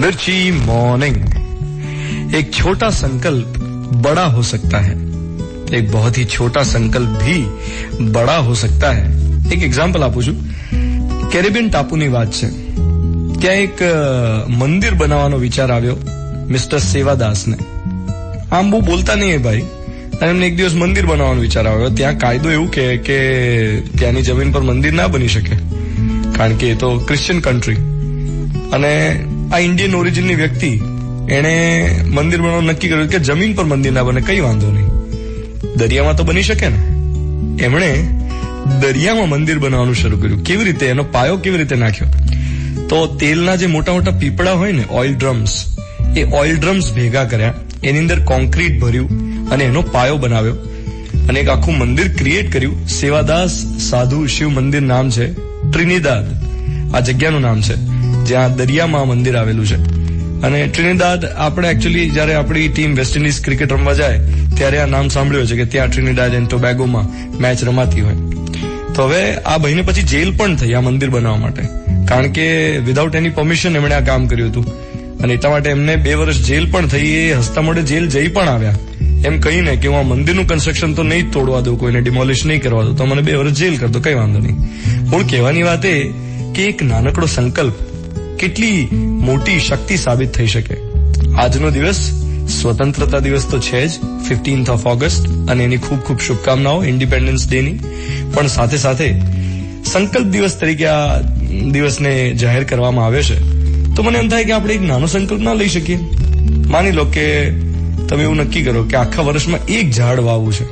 मिर्ची मॉर्निंग। एक छोटा संकल्प बड़ा हो सकता है, एक बहुत ही छोटा संकल्प भी बड़ा हो सकता है। एक एग्जाम्पल આપું છું। કેરેબિયન ટાપુની વાત છે। ત્યાં એક મંદિર બનાવવાનો વિચાર આવ્યો મિસ્ટર સેવાદાસને। આમ બહુ બોલતા નહીં ભાઈ, અને એમને એક દિવસ મંદિર બનાવવાનો વિચાર આવ્યો। ત્યાં કાયદો એવું કે ત્યાંની જમીન પર મંદિર ના બની શકે, કારણ કે એ તો ક્રિશ્ચિયન કન્ટ્રી। અને આ ઇન્ડિયન ઓરિજિનની વ્યક્તિ એણે મંદિર બનાવવાનું નક્કી કર્યું કે જમીન પર મંદિર ના બને, કઈ વાંધો નહીં, દરિયામાં તો બની શકે ને। એમણે દરિયામાં મંદિર બનાવવાનું શરૂ કર્યું। કેવી રીતે? એનો પાયો કેવી રીતે નાખ્યો? તો તેલના જે મોટા મોટા પીપળા હોય ને, ઓઇલ ડ્રમ્સ, એ ઓઇલ ડ્રમ્સ ભેગા કર્યા, એની અંદર કોન્ક્રીટ ભર્યું અને એનો પાયો બનાવ્યો અને એક આખું મંદિર ક્રિએટ કર્યું। સેવાદાસ સાધુ શિવ મંદિર નામ છે। ટ્રિનિદાદ આ જગ્યાનું નામ છે, જ્યાં દરિયામાં મંદિર આવેલું છે। અને ટ્રિનિદાદ આપણે એકચ્યુઅલી જયારે આપણી ટીમ વેસ્ટ ઇન્ડિઝ ક્રિકેટ રમવા જાય ત્યારે આ નામ સાંભળ્યું છે કે ત્યાં ટ્રિનિદાદ એન્ડ ટોબેગોમાં મેચ રમાતી હોય। તો હવે આ ભાઈને પછી જેલ પણ થઈ આ મંદિર બનાવવા માટે, કારણ કે વિધાઉટ એની પરમિશન એમણે આ કામ કર્યું હતું અને એટલા માટે એમને 2 વર્ષ જેલ પણ થઈ। એ હસતા મોઢે જેલ જઈ પણ આવ્યા, એમ કહીને કે હું આ મંદિરનું કન્સ્ટ્રક્શન તો નહીં તોડવા દઉં, કોઈને ડિમોલિશ નહીં કરવા દઉં, તો મને 2 વર્ષ જેલ કરતો, કઈ વાંધો નહીં। પણ કહેવાની વાત એ કે એક નાનકડો સંકલ્પ કેટલી મોટી શક્તિ સાબિત થઈ શકે। આજનો દિવસ સ્વતંત્રતા દિવસ તો છે જ, 15th of August, અને એની ખૂબ ખૂબ શુભકામનાઓ ઇન્ડિપેન્ડન્સ ડે ની। પણ સાથે સાથે સંકલ્પ દિવસ તરીકે આ દિવસને જાહેર કરવામાં આવ્યો છે, તો મને એમ થાય કે આપણે એક નાનો સંકલ્પ ના લઈ શકીએ? માની લો કે તમે એવું નક્કી કરો કે આખા વર્ષમાં એક ઝાડ વાવવું છે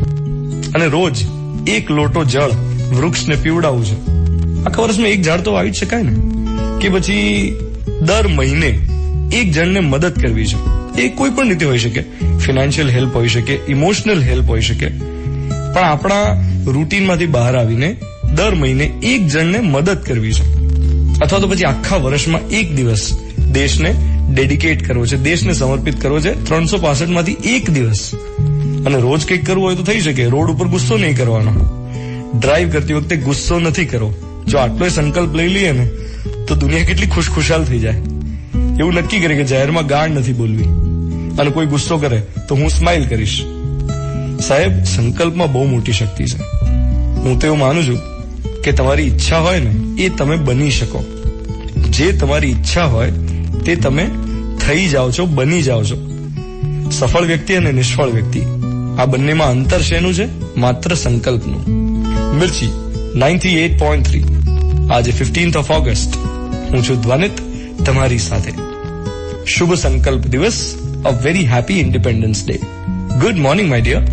અને રોજ 1 લોટો જળ વૃક્ષને પીવડાવવું છે। આખા વર્ષમાં એક ઝાડ તો વાવી જ શકાય ને? કે પછી દર મહિને એક જણને મદદ કરવી છે। એ કોઈ પણ રીતે હોઈ શકે, ફિનાન્શિયલ હેલ્પ હોઈ શકે, ઇમોશનલ હેલ્પ હોઈ શકે, પણ આપણા રૂટીનમાંથી બહાર આવીને દર મહિને એક જણને મદદ કરવી છે। અથવા તો પછી આખા વર્ષમાં એક દિવસ દેશને ડેડિકેટ કરવો છે, દેશને સમર્પિત કરવો છે, 365 માંથી એક દિવસ। અને રોજ કંઈક કરવું હોય તો થઈ શકે। રોડ ઉપર ગુસ્સો નહીં કરવાનો, ડ્રાઈવ કરતી વખતે ગુસ્સો નથી કરવો। જો આટલો સંકલ્પ લઈ લઈએ ને તો દુનિયા કેટલી ખુશખુશાલ થઈ જાય। એવું નક્કી કરે કે જાહેરમાં ગાળ નથી બોલવી, અને કોઈ ગુસ્સો કરે તો હું સ્માઇલ કરીશ। સાહેબ, સંકલ્પમાં બહુ મોટી શક્તિ છે। હું તો એવું માનું છું કે તમારી ઈચ્છા હોય ને એ તમે બની શકો। જે તમારી ઈચ્છા હોય તે તમે થઈ જાઓ છો, બની જાઓ છો। સફળ વ્યક્તિ અને નિષ્ફળ વ્યક્તિ, આ બંનેમાં અંતર શેનું છે? માત્ર સંકલ્પનું। મિર્ચી 98.3, આજે 15th of August, હું છું ધ્વનિત તમારી સાથે। શુભ સંકલ્પ દિવસ, a very happy Independence Day. Good morning my dear.